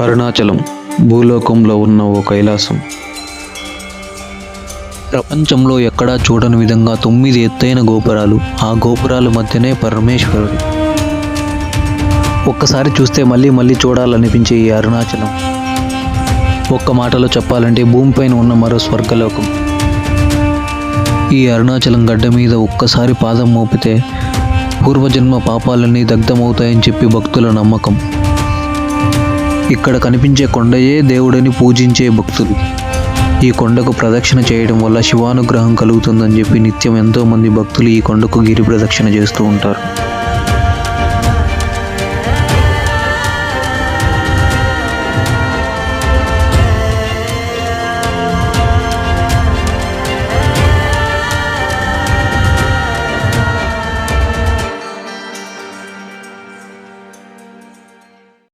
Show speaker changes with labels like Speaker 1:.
Speaker 1: అరుణాచలం భూలోకంలో ఉన్న ఓ కైలాసం. ప్రపంచంలో ఎక్కడా చూడని విధంగా 9 ఎత్తైన గోపురాలు, ఆ గోపురాల మధ్యనే పరమేశ్వరుడు. ఒక్కసారి చూస్తే మళ్ళీ మళ్ళీ చూడాలనిపించే ఈ అరుణాచలం ఒక్క మాటలో చెప్పాలంటే భూమిపైన ఉన్న మరో స్వర్గలోకం. ఈ అరుణాచలం గడ్డ మీద ఒక్కసారి పాదం మోపితే పూర్వజన్మ పాపాలన్నీ దగ్ధమవుతాయని చెప్పి భక్తుల నమ్మకం. ఇక్కడ కనిపించే కొండయే దేవుడని పూజించే భక్తులు. ఈ కొండకు ప్రదక్షిణ చేయడం వల్ల శివానుగ్రహం కలుగుతుందని చెప్పి నిత్యం ఎంతోమంది భక్తులు ఈ కొండకు గిరి ప్రదక్షిణ చేస్తూ ఉంటారు.